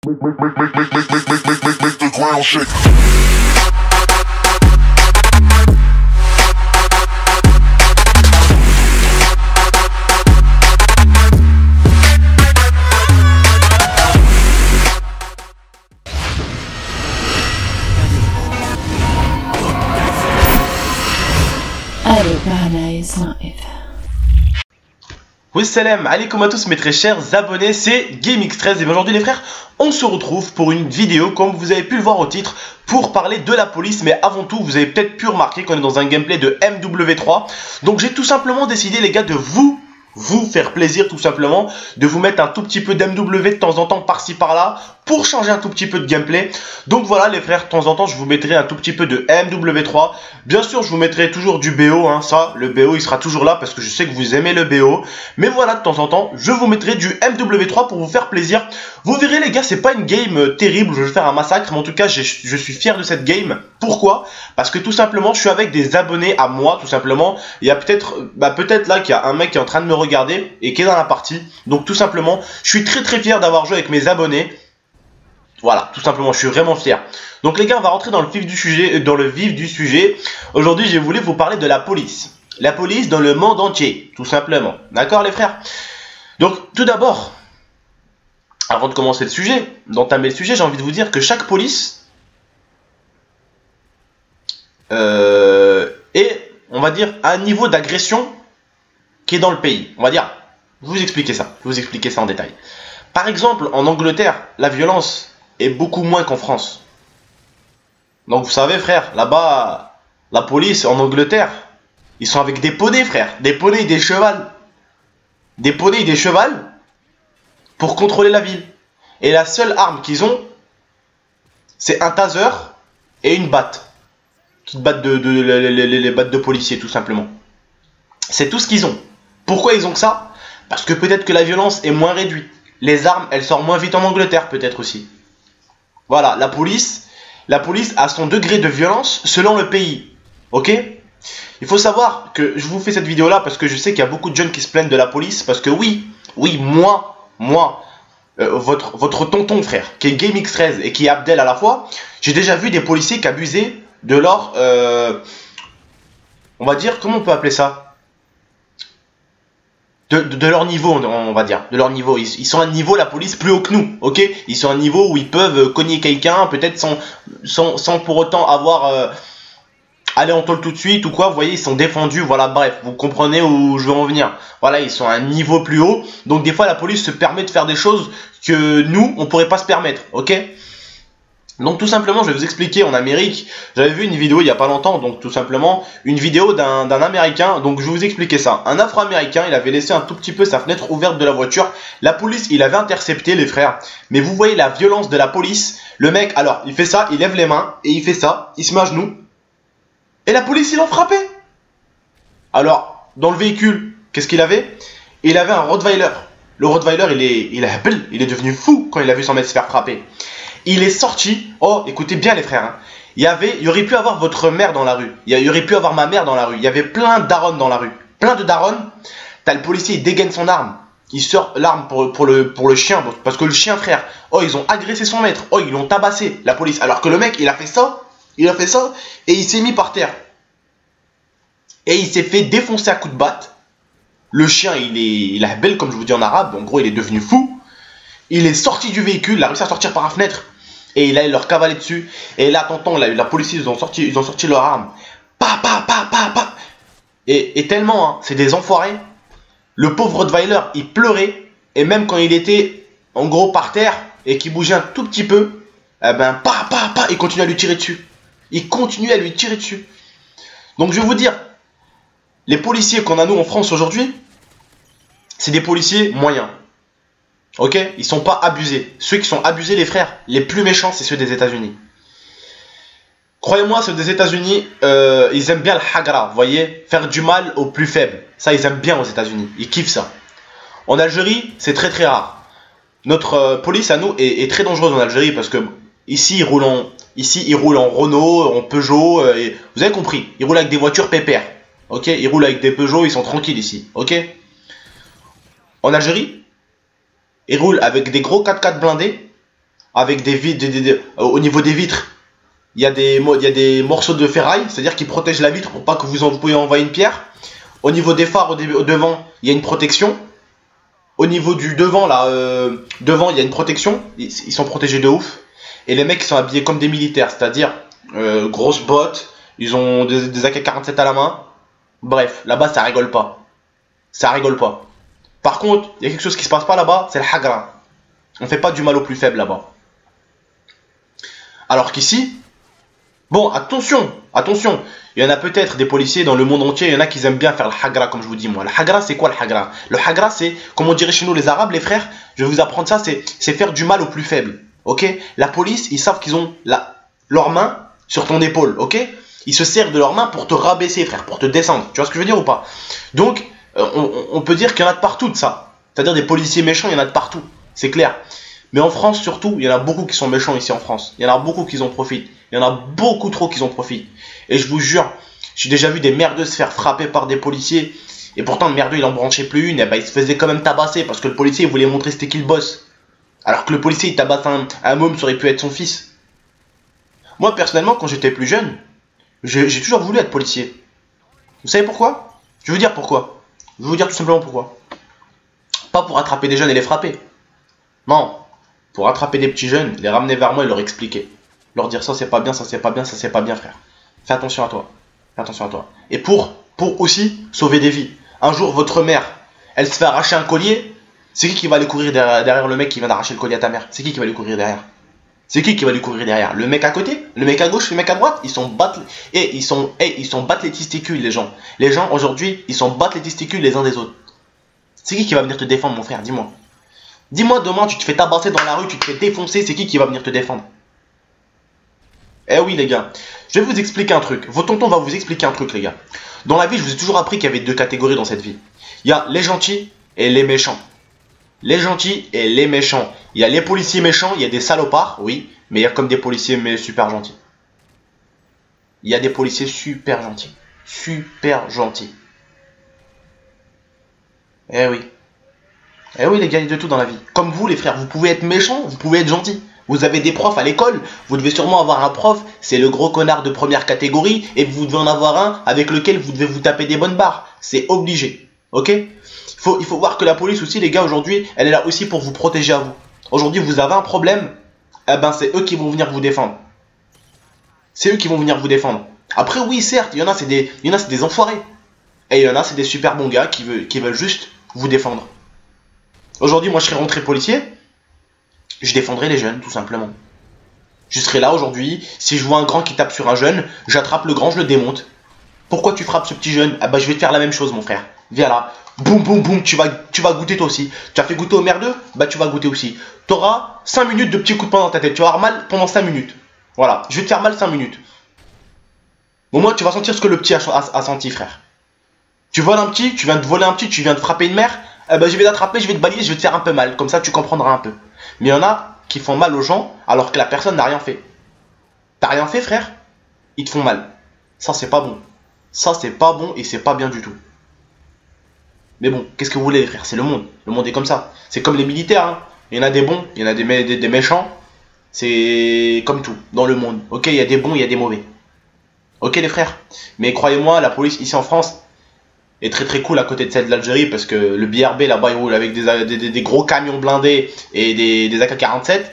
Make the ground shake. Oui, salam alaikum à tous mes très chers abonnés, c'est GameX13 et aujourd'hui les frères, on se retrouve pour une vidéo comme vous avez pu le voir au titre pour parler de la police, mais avant tout vous avez peut-être pu remarquer qu'on est dans un gameplay de MW3, donc j'ai tout simplement décidé les gars de vous faire plaisir tout simplement, de vous mettre un tout petit peu d'MW de temps en temps par-ci par-là pour changer un tout petit peu de gameplay. Donc voilà les frères, de temps en temps je vous mettrai un tout petit peu de MW3. Bien sûr je vous mettrai toujours du BO, hein, ça, le BO il sera toujours là parce que je sais que vous aimez le BO. Mais voilà, de temps en temps je vous mettrai du MW3 pour vous faire plaisir. Vous verrez les gars, c'est pas une game terrible où je vais faire un massacre, mais en tout cas je suis fier de cette game. Pourquoi? Parce que tout simplement je suis avec des abonnés à moi, tout simplement. Il y a peut-être là qu'il y a un mec qui est en train de me regarder et qui est dans la partie. Donc tout simplement je suis très fier d'avoir joué avec mes abonnés. Voilà, tout simplement, je suis vraiment fier. Donc les gars, on va rentrer dans le vif du sujet. Aujourd'hui, j'ai voulu vous parler de la police. La police dans le monde entier, tout simplement. D'accord les frères? Donc tout d'abord, avant de commencer le sujet, d'entamer le sujet, j'ai envie de vous dire que chaque police est, on va dire, à un niveau d'agression qui est dans le pays. On va dire, je vais vous expliquer ça. Je vais vous expliquer ça en détail. Par exemple, en Angleterre, la violence est beaucoup moins qu'en France. Donc vous savez frère, là-bas, la police en Angleterre, ils sont avec des poneys frère, des poneys et des chevals. Des poneys et des chevals pour contrôler la ville. Et la seule arme qu'ils ont, c'est un taser et une batte. Petite batte les battes de policiers tout simplement. C'est tout ce qu'ils ont. Pourquoi ils ont que ça? Parce que peut-être que la violence est moins réduite. Les armes, elles sortent moins vite en Angleterre peut-être aussi. Voilà, la police a son degré de violence selon le pays. Ok? Il faut savoir que je vous fais cette vidéo là parce que je sais qu'il y a beaucoup de jeunes qui se plaignent de la police. Parce que oui, moi, votre tonton frère, qui est GameX13 et qui est Abdel à la fois, j'ai déjà vu des policiers qui abusaient de leur... on va dire, comment on peut appeler ça? De leur niveau, on va dire, de leur niveau. Ils sont à un niveau, la police, plus haut que nous, ok? Ils sont à un niveau où ils peuvent cogner quelqu'un, peut-être sans pour autant avoir aller en tôle tout de suite ou quoi. Vous voyez, ils sont défendus, voilà, bref, vous comprenez où je veux en venir. Voilà, ils sont à un niveau plus haut. Donc des fois, la police se permet de faire des choses que nous, on pourrait pas se permettre, ok? Donc tout simplement, je vais vous expliquer en Amérique, j'avais vu une vidéo il y a pas longtemps, donc tout simplement, une vidéo d'un Américain, donc je vais vous expliquer ça. Un Afro-Américain, il avait laissé un tout petit peu sa fenêtre ouverte de la voiture, la police, il avait intercepté les frères, mais vous voyez la violence de la police, le mec, alors, il fait ça, il lève les mains, et il fait ça, il se met à genoux, et la police, il en frappait. Alors, dans le véhicule, qu'est-ce qu'il avait? Il avait un Rottweiler. Le Rottweiler, il est devenu fou quand il a vu son mec se faire frapper. Il est sorti, oh écoutez bien les frères, hein. Il y aurait pu avoir votre mère dans la rue, il y aurait pu avoir ma mère dans la rue, il y avait plein de darons dans la rue, plein de darons, t'as le policier, il dégaine son arme, il sort l'arme pour le chien, parce que le chien frère, oh ils ont agressé son maître, oh ils l'ont tabassé, la police, alors que le mec il a fait ça, et il s'est mis par terre, et il s'est fait défoncer à coups de batte, le chien il a belle comme je vous dis en arabe, en gros il est devenu fou, il est sorti du véhicule, il a réussi à sortir par la fenêtre, et il allait leur cavaler dessus. Et là, tonton, la police, ils ont sorti leur arme. Pa. Et tellement, hein, c'est des enfoirés. Le pauvre Rottweiler, il pleurait. Et même quand il était, en gros, par terre, et qu'il bougeait un tout petit peu, eh ben, il continue à lui tirer dessus. Donc, je vais vous dire, les policiers qu'on a, nous, en France, aujourd'hui, c'est des policiers moyens. Ok, ils sont pas abusés. Ceux qui sont abusés, les frères, les plus méchants, c'est ceux des États-Unis. Croyez-moi, ceux des États-Unis, ils aiment bien le hagra, vous voyez, faire du mal aux plus faibles. Ça, ils aiment bien aux États-Unis. Ils kiffent ça. En Algérie, c'est très rare. Notre police à nous est très dangereuse en Algérie parce que ici, ils roulent en Renault, en Peugeot. Et, vous avez compris, ils roulent avec des voitures pépères. Ok, ils roulent avec des Peugeot, ils sont tranquilles ici. Ok. En Algérie, ils roulent avec des gros 4x4 blindés avec des vitres, au niveau des vitres, il y a des morceaux de ferraille, c'est-à-dire qui protègent la vitre pour pas que vous pouvez envoyer une pierre. Au niveau des phares, au devant, il y a une protection. Au niveau du devant, là, devant, il y a une protection. Ils sont protégés de ouf. Et les mecs, ils sont habillés comme des militaires, c'est-à-dire grosses bottes. Ils ont des AK-47 à la main. Bref, là-bas, ça rigole pas. Ça rigole pas. Par contre, il y a quelque chose qui se passe pas là-bas, c'est le hagra. On fait pas du mal au plus faible là-bas. Alors qu'ici, bon, attention, attention. Il y en a peut-être des policiers dans le monde entier, il y en a qui aiment bien faire le hagra, comme je vous dis moi. Le hagra, c'est quoi le hagra? Le hagra, c'est, comme on dirait chez nous les arabes, les frères, je vais vous apprendre ça, c'est faire du mal au plus faible. Ok? La police, ils savent qu'ils ont leurs mains sur ton épaule, ok? Ils se servent de leurs mains pour te rabaisser, frère, pour te descendre. Tu vois ce que je veux dire ou pas? Donc, on peut dire qu'il y en a de partout de ça. C'est-à-dire des policiers méchants, il y en a de partout. C'est clair. Mais en France, surtout, il y en a beaucoup qui sont méchants ici en France. Il y en a beaucoup qui en profitent. Il y en a beaucoup trop qui en profitent. Et je vous jure, j'ai déjà vu des merdeux se faire frapper par des policiers. Et pourtant, le merdeux, il en branchait plus une. Et ben, il se faisait quand même tabasser parce que le policier, il voulait montrer c'était qui le boss. Alors que le policier, il tabasse un môme, ça aurait pu être son fils. Moi, personnellement, quand j'étais plus jeune, j'ai toujours voulu être policier. Vous savez pourquoi? Je vais vous dire pourquoi. Je vais vous dire tout simplement pourquoi. Pas pour attraper des jeunes et les frapper. Non. Pour attraper des petits jeunes, les ramener vers moi et leur expliquer. Leur dire ça c'est pas bien, ça c'est pas bien, ça c'est pas bien, frère. Fais attention à toi. Fais attention à toi. Et pour aussi sauver des vies. Un jour, votre mère, elle se fait arracher un collier. C'est qui va aller courir derrière le mec qui vient d'arracher le collier à ta mère? C'est qui va lui courir derrière? C'est qui va lui courir derrière? Le mec à côté? Le mec à gauche? Le mec à droite? Ils sont battent les testicules, les gens. Les gens, aujourd'hui, ils sont battent les testicules les uns des autres. C'est qui va venir te défendre, mon frère? Dis-moi. Dis-moi, demain, tu te fais tabasser dans la rue, tu te fais défoncer, c'est qui va venir te défendre? Eh oui, les gars. Je vais vous expliquer un truc. Vos tontons va vous expliquer un truc, les gars. Dans la vie, je vous ai toujours appris qu'il y avait deux catégories dans cette vie. Il y a les gentils et les méchants. Les gentils et les méchants. Il y a les policiers méchants, il y a des salopards, oui, mais il y a comme des policiers mais super gentils. Il y a des policiers super gentils. Super gentils. Eh oui. Eh oui les gars, il y a de tout dans la vie. Comme vous les frères, vous pouvez être méchants, vous pouvez être gentils. Vous avez des profs à l'école, vous devez sûrement avoir un prof, c'est le gros connard de première catégorie, et vous devez en avoir un avec lequel vous devez vous taper des bonnes barres. C'est obligé. Ok? Il faut voir que la police aussi, les gars, aujourd'hui, elle est là aussi pour vous protéger à vous. Aujourd'hui, vous avez un problème, eh ben c'est eux qui vont venir vous défendre. C'est eux qui vont venir vous défendre. Après, oui, certes, il y en a, c'est des enfoirés. Et il y en a, c'est des super bons gars qui veulent juste vous défendre. Aujourd'hui, moi, je serais rentré policier, je défendrais les jeunes, tout simplement. Je serais là aujourd'hui, si je vois un grand qui tape sur un jeune, j'attrape le grand, je le démonte. Pourquoi tu frappes ce petit jeune? Ah bah, je vais te faire la même chose, mon frère. Viens là. Boum, boum, boum, tu vas goûter toi aussi. Tu as fait goûter au merdeux? Bah, tu vas goûter aussi. Tu auras 5 minutes de petits coups de poing dans ta tête. Tu vas avoir mal pendant 5 minutes. Voilà, je vais te faire mal 5 minutes. Au moins, tu vas sentir ce que le petit a senti, frère. Tu voles un petit, tu viens de voler un petit, tu viens de frapper une mère. Eh ben, je vais t'attraper, je vais te balayer, je vais te faire un peu mal. Comme ça, tu comprendras un peu. Mais il y en a qui font mal aux gens alors que la personne n'a rien fait. T'as rien fait, frère? Ils te font mal. Ça, c'est pas bon. Ça, c'est pas bon et c'est pas bien du tout. Mais bon, qu'est-ce que vous voulez, frère? C'est le monde. Le monde est comme ça. C'est comme les militaires. Hein. Il y en a des bons, il y en a des méchants. C'est comme tout dans le monde. Ok, il y a des bons, il y a des mauvais. Ok, les frères. Mais croyez-moi, la police ici en France est très très cool à côté de celle de l'Algérie parce que le BRB là-bas il roule avec des gros camions blindés et des AK-47.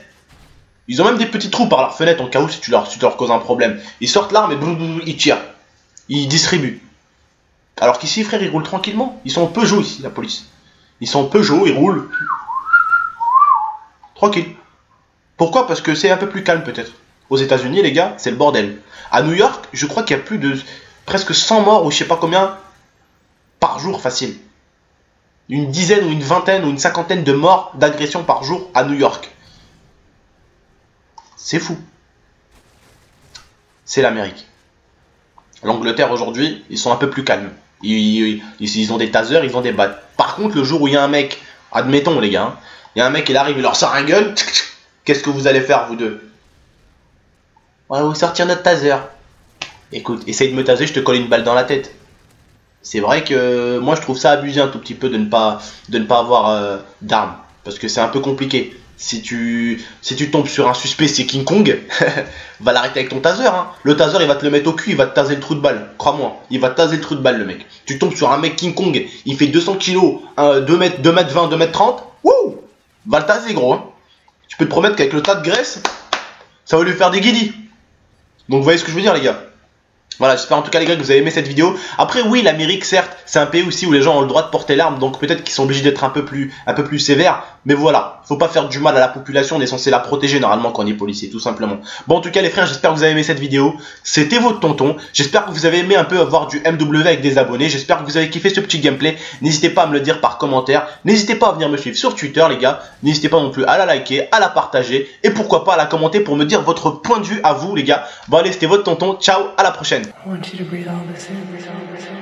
Ils ont même des petits trous par leur fenêtre en cas où si tu leur causes un problème. Ils sortent l'arme et ils tirent. Ils distribuent. Alors qu'ici, frère, ils roulent tranquillement. Ils sont Peugeot ici, la police. Ils sont Peugeot, ils roulent. Tranquille. Pourquoi? Parce que c'est un peu plus calme peut-être. Aux États-Unis, les gars, c'est le bordel. À New York, je crois qu'il y a plus de presque 100 morts ou je sais pas combien par jour facile. Une dizaine ou une vingtaine ou une cinquantaine de morts d'agression par jour à New York. C'est fou. C'est l'Amérique. L'Angleterre aujourd'hui, ils sont un peu plus calmes. Ils ont des tasers, ils ont des battes. Par contre, le jour où il y a un mec, admettons les gars, il y a un mec, il arrive, il leur sort un gun, qu'est-ce que vous allez faire vous deux? On va vous sortir notre taser. Écoute, essaye de me taser, je te colle une balle dans la tête. C'est vrai que moi je trouve ça abusé un tout petit peu de ne pas avoir d'armes. Parce que c'est un peu compliqué. Si tu tombes sur un suspect, c'est King Kong, va l'arrêter avec ton taser. Hein. Le taser, il va te le mettre au cul, il va te taser le trou de balle. Crois-moi, il va te taser le trou de balle, le mec. Tu tombes sur un mec King Kong, il fait 200 kilos, 2 mètres 20, 2 mètres 30. Wouh, va le taser, gros. Hein. Tu peux te promettre qu'avec le tas de graisse, ça va lui faire des guidis. Donc, vous voyez ce que je veux dire, les gars. Voilà, j'espère en tout cas les gars que vous avez aimé cette vidéo. Après oui, l'Amérique certes, c'est un pays aussi où les gens ont le droit de porter l'arme, donc peut-être qu'ils sont obligés d'être un peu plus sévères. Mais voilà, faut pas faire du mal à la population, on est censé la protéger normalement quand on est policier, tout simplement. Bon en tout cas les frères, j'espère que vous avez aimé cette vidéo. C'était votre tonton, j'espère que vous avez aimé un peu avoir du MW avec des abonnés. J'espère que vous avez kiffé ce petit gameplay. N'hésitez pas à me le dire par commentaire. N'hésitez pas à venir me suivre sur Twitter les gars. N'hésitez pas non plus à la liker, à la partager. Et pourquoi pas à la commenter pour me dire votre point de vue à vous les gars. Bon allez, c'était votre tonton, ciao, à la prochaine. I want you to breathe all this in.